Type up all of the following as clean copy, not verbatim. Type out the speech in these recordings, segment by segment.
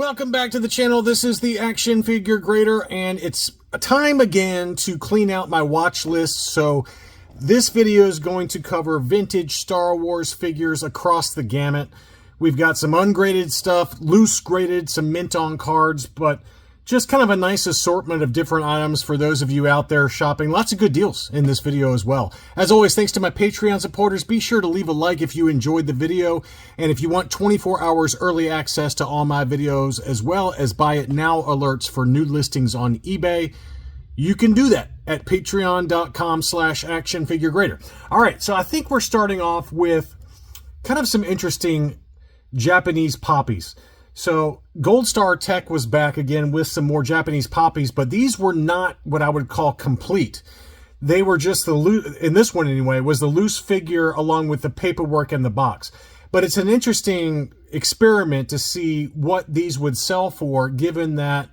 welcome back to the channel. This is the Action Figure Grader, and it's time again to clean out my watch list. So this video is going to cover vintage Star Wars figures across the gamut. We've got some ungraded stuff, loose graded, some mint on cards, but just kind of a nice assortment of different items for those of you out there shopping. Lots of good deals in this video as well. As always, thanks to my Patreon supporters. Be sure to leave a like if you enjoyed the video. And if you want 24 hours early access to all my videos, as well as buy it now alerts for new listings on eBay, you can do that at patreon.com/actionfiguregrader. All right, so I think we're starting off with kind of some interesting Japanese poppies. So Gold Star Tech was back again with some more Japanese poppies, but these were not what I would call complete. They were just in this one anyway, was the loose figure along with the paperwork and the box. But it's an interesting experiment to see what these would sell for, given that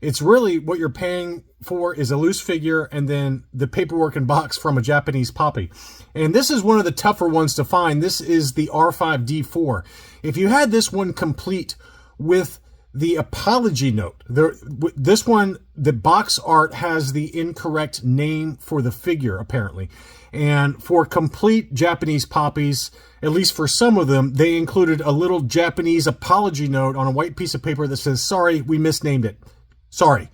it's really what you're paying for is a loose figure and then the paperwork and box from a Japanese poppy. And this is one of the tougher ones to find. This is the R5D4. If you had this one complete with the apology note, this one, the box art has the incorrect name for the figure, apparently. And for complete Japanese poppies, at least for some of them, they included a little Japanese apology note on a white piece of paper that says, "Sorry, we misnamed it. Sorry."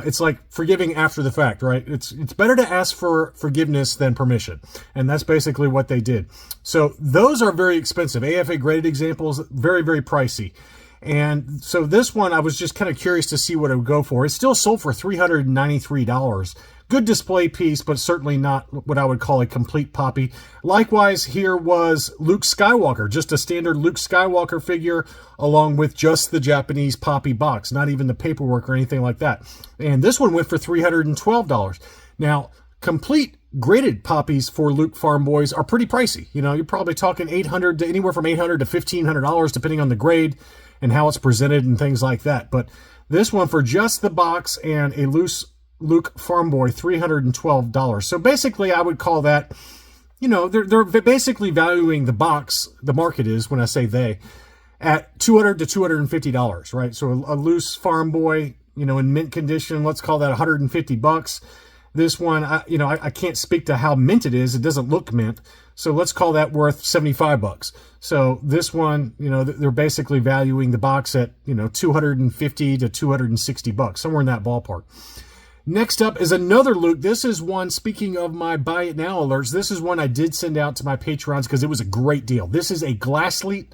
It's like forgiving after the fact, right? It's better to ask for forgiveness than permission. And that's basically what they did. So those are very expensive. AFA graded examples, very, very pricey. And so this one, I was just kind of curious to see what it would go for. It's still sold for $393. Good display piece, but certainly not what I would call a complete poppy. Likewise, here was Luke Skywalker, just a standard Luke Skywalker figure, along with just the Japanese poppy box, not even the paperwork or anything like that. And this one went for $312. Now, complete graded poppies for Luke Farm Boys are pretty pricey. You know, you're probably talking $800 to anywhere from $800 to $1,500, depending on the grade and how it's presented and things like that. But this one, for just the box and a loose Luke Farm Boy, $312. So basically, I would call that, you know, they're basically valuing the box, the market is, when I say they, at $200 to $250, right? So a loose Farm Boy, you know, in mint condition, let's call that $150. This one, I can't speak to how mint it is. It doesn't look mint. So let's call that worth $75. So this one, you know, they're basically valuing the box at, you know, $250 to $260, somewhere in that ballpark. Next up is another Luke. This is one, speaking of my buy it now alerts, this is one I did send out to my Patrons because it was a great deal. This is a Glasslite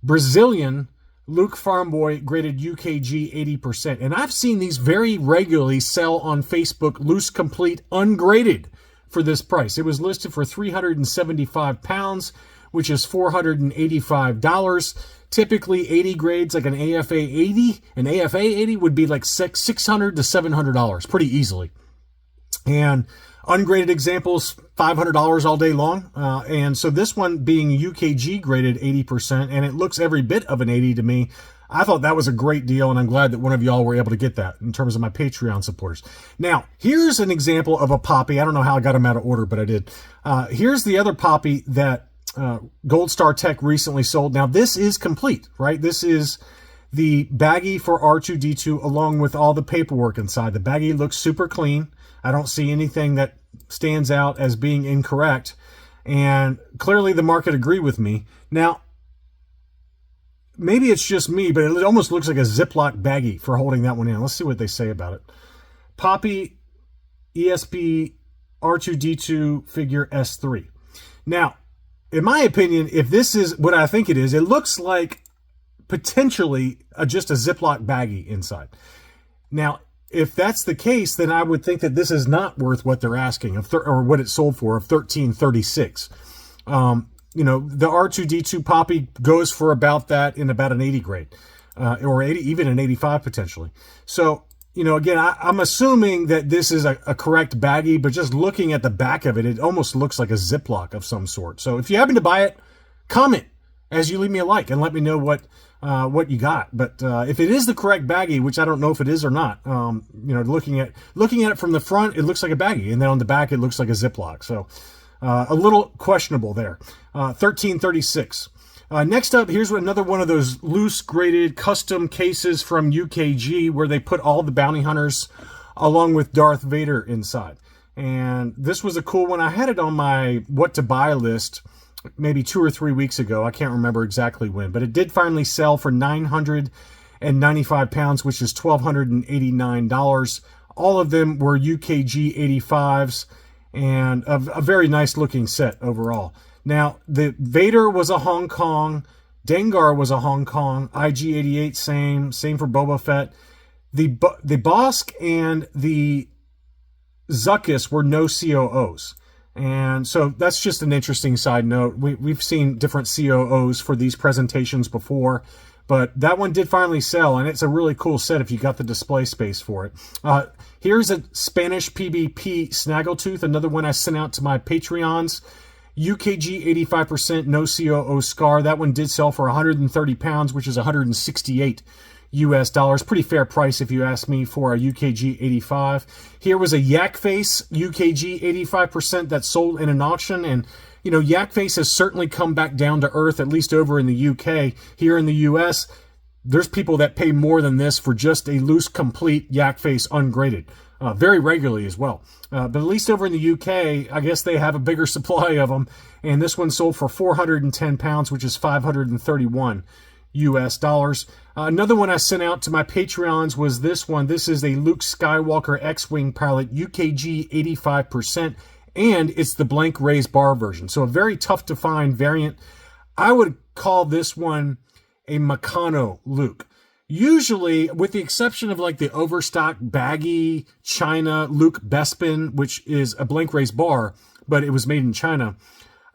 Brazilian Luke Farm Boy graded UKG 80%. And I've seen these very regularly sell on Facebook, loose complete, ungraded for this price. It was listed for 375 pounds, which is $485. Typically 80 grades, like an AFA 80, an AFA 80 would be like $600 to $700 pretty easily. And ungraded examples, $500 all day long. And so this one being UKG graded 80%, and it looks every bit of an 80 to me. I thought that was a great deal, and I'm glad that one of y'all were able to get that in terms of my Patreon supporters. Now, here's an example of a poppy. I don't know how I got them out of order, but I did. Here's the other poppy that Gold Star Tech recently sold. Now, this is complete, right? This is the baggie for R2-D2 along with all the paperwork inside. The baggie looks super clean. I don't see anything that stands out as being incorrect. And clearly the market agreed with me. Now, maybe it's just me, but it almost looks like a Ziploc baggie for holding that one in. Let's see what they say about it. Popy ESP R2-D2 figure S3. Now, in my opinion, if this is what I think it looks like potentially just a Ziploc baggie inside. Now, if that's the case, then I would think that this is not worth what they're asking, or what it sold for, of $1336. You know, the R2-D2 Poppy goes for about that in about an 80 grade, or 80, even an 85 potentially. So, you know, again, I'm assuming that this is a correct baggie, but just looking at the back of it, it almost looks like a Ziploc of some sort. So if you happen to buy it, comment as you leave me a like and let me know what you got. But if it is the correct baggie, which I don't know if it is or not, you know, looking at it from the front, it looks like a baggie, and then on the back, it looks like a Ziploc. So a little questionable there. 1336. Next up, here's another one of those loose graded custom cases from UKG where they put all the bounty hunters along with Darth Vader inside. And this was a cool one. I had it on my what to buy list maybe 2 or 3 weeks ago. I can't remember exactly when, but it did finally sell for £995, which is $1,289. All of them were UKG 85s and a very nice looking set overall. Now, the Vader was a Hong Kong, Dengar was a Hong Kong, IG-88 same for Boba Fett. The Bosk and the Zuckuss were no COOs. And so that's just an interesting side note. We've seen different COOs for these presentations before, but that one did finally sell, and it's a really cool set if you got the display space for it. Here's a Spanish PBP Snaggletooth, another one I sent out to my Patreons. UKG 85%, no COO Scar. That one did sell for £130, which is $168 US. Pretty fair price if you ask me for a UKG 85. Here was a Yak Face UKG 85% that sold in an auction, and you know, Yak Face has certainly come back down to earth, at least over in the UK. Here in the US, there's people that pay more than this for just a loose, complete Yak Face ungraded. Very regularly as well. But at least over in the UK, I guess they have a bigger supply of them. And this one sold for £410, which is $531 US. Another one I sent out to my Patreons was this one. This is a Luke Skywalker X-Wing pilot, UKG 85%, and it's the blank raised bar version. So a very tough to find variant. I would call this one a Meccano Luke. Usually, with the exception of like the overstock baggy China Luke Bespin, which is a blank raised bar, but it was made in China,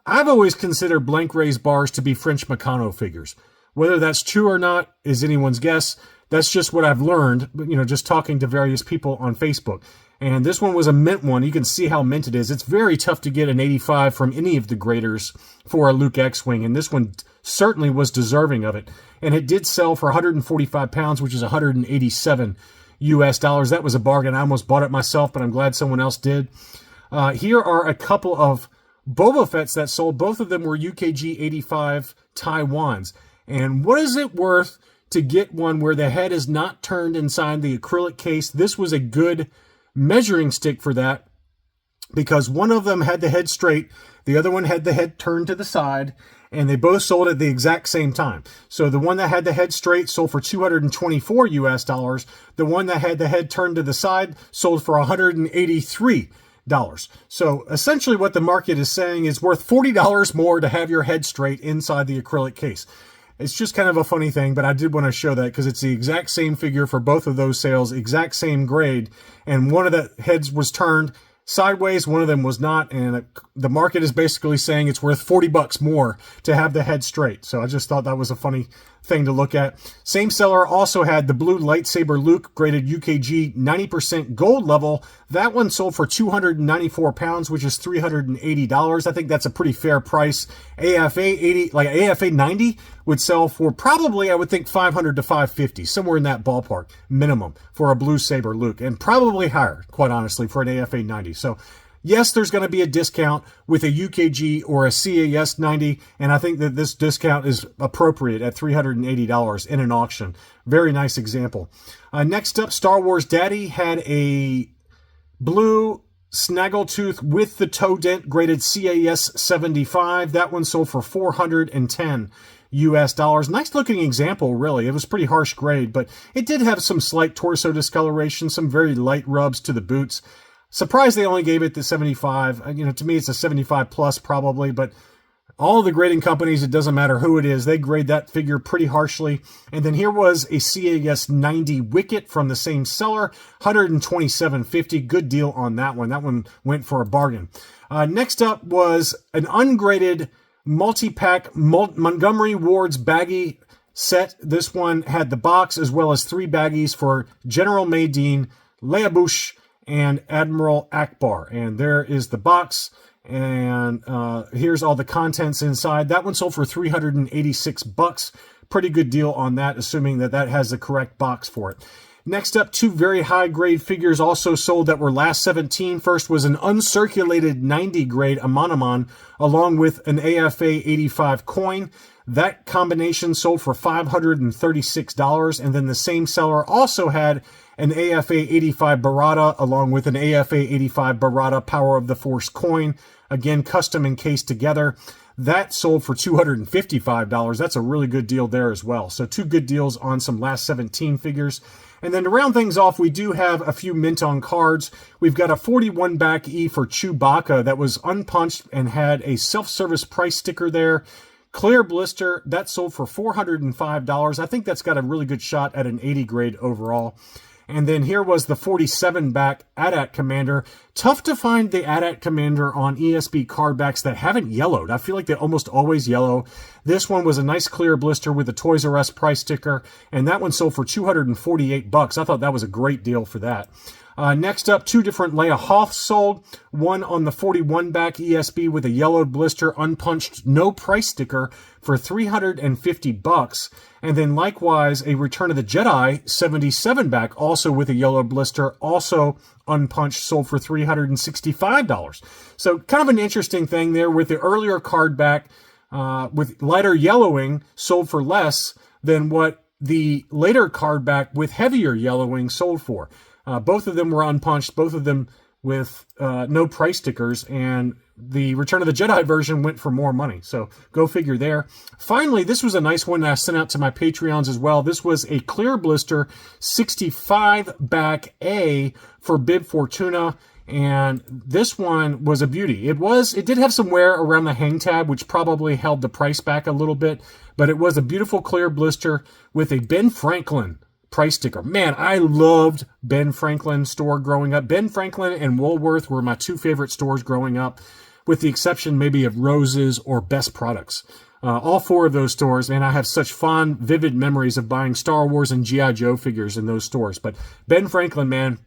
I've always considered blank raised bars to be French Meccano figures. Whether that's true or not is anyone's guess. That's just what I've learned, you know, just talking to various people on Facebook. And this one was a mint one. You can see how mint it is. It's very tough to get an 85 from any of the graders for a Luke X-Wing, and this one certainly was deserving of it. And it did sell for £145, which is $187 US. That was a bargain. I almost bought it myself, but I'm glad someone else did. Here are a couple of Boba Fetts that sold. Both of them were UKG 85 Taiwans. And what is it worth to get one where the head is not turned inside the acrylic case? This was a good measuring stick for that, because one of them had the head straight, the other one had the head turned to the side, and they both sold at the exact same time. So the one that had the head straight sold for $224 US. The one that had the head turned to the side sold for $183. So essentially what the market is saying is worth $40 more to have your head straight inside the acrylic case. It's just kind of a funny thing, but I did want to show that because it's the exact same figure for both of those sales, exact same grade, and one of the heads was turned sideways, one of them was not, and the market is basically saying it's worth $40 more to have the head straight. So I just thought that was a funny thing to look at. Same seller also had the blue lightsaber Luke, graded UKG 90% gold level. That one sold for £294, which is $380. I think that's a pretty fair price. AFA 80, like AFA 90 would sell for probably, I would think, $500 to $550, somewhere in that ballpark minimum for a blue saber Luke, and probably higher, quite honestly, for an AFA 90. So yes, there's going to be a discount with a UKG or a CAS 90, and I think that this discount is appropriate at $380 in an auction. Very nice example. Next up, Star Wars Daddy had a blue Snaggletooth with the toe dent, graded CAS 75. That one sold for $410 US. Nice looking example, really. It was pretty harsh grade, but it did have some slight torso discoloration, some very light rubs to the boots. Surprised they only gave it the 75. You know, to me, it's a 75 plus probably, but all of the grading companies, it doesn't matter who it is, they grade that figure pretty harshly. And then here was a CAS 90 Wicket from the same seller, $127.50. Good deal on that one. That one went for a bargain. Next up was an ungraded multi-pack Montgomery Ward's baggie set. This one had the box as well as 3 baggies for General Maydean, Leia Bush, and Admiral Akbar. And there is the box, and here's all the contents inside. That one sold for $386. Pretty good deal on that, assuming that that has the correct box for it. Next up, 2 very high grade figures also sold that were last 17. First was an uncirculated 90 grade Amanaman along with an AFA 85 coin. That combination sold for $536, and then the same seller also had an AFA 85 Barada along with an AFA 85 Barada Power of the Force coin, again custom encased together. That sold for $255. That's a really good deal there as well. So 2 good deals on some last 17 figures. And then to round things off, we do have a few mint on cards. We've got a 41 back E for Chewbacca that was unpunched and had a self-service price sticker there. Clear blister, that sold for $405. I think that's got a really good shot at an 80 grade overall. And then here was the 47 back AT-AT Commander. Tough to find the AT-AT Commander on ESB card backs that haven't yellowed. I feel like they almost always yellow. This one was a nice clear blister with a Toys R Us price sticker, and that one sold for $248. I thought that was a great deal for that. Next up, 2 different Leia Hoths sold. One on the 41 back ESB with a yellowed blister, unpunched, no price sticker for $350. And then likewise, a Return of the Jedi 77 back, also with a yellow blister, also unpunched, sold for $365. So kind of an interesting thing there with the earlier card back with lighter yellowing sold for less than what the later card back with heavier yellowing sold for. Both of them were unpunched, both of them with no price stickers, and the Return of the Jedi version went for more money. So go figure there. Finally, this was a nice one that I sent out to my Patreons as well. This was a clear blister 65 back A for Bib Fortuna. And this one was a beauty. It did have some wear around the hang tab, which probably held the price back a little bit, but it was a beautiful clear blister with a Ben Franklin price sticker. Man, I loved Ben Franklin store growing up. Ben Franklin and Woolworth were my 2 favorite stores growing up, with the exception maybe of Rose's or Best Products. All 4 of those stores, man, I have such fond, vivid memories of buying Star Wars and G.I. Joe figures in those stores. But Ben Franklin, man,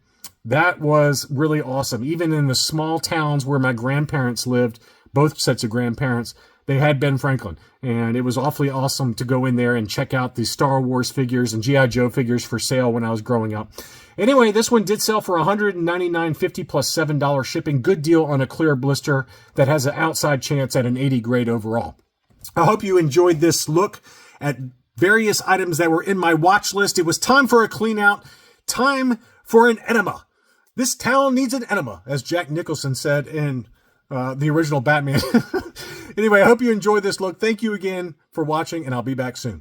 that was really awesome. Even in the small towns where my grandparents lived, both sets of grandparents, they had Ben Franklin. And it was awfully awesome to go in there and check out the Star Wars figures and G.I. Joe figures for sale when I was growing up. Anyway, this one did sell for $199.50 plus $7 shipping. Good deal on a clear blister that has an outside chance at an 80 grade overall. I hope you enjoyed this look at various items that were in my watch list. It was time for a clean out, time for an enema. This town needs an enema, as Jack Nicholson said in the original Batman. Anyway, I hope you enjoyed this look. Thank you again for watching, and I'll be back soon.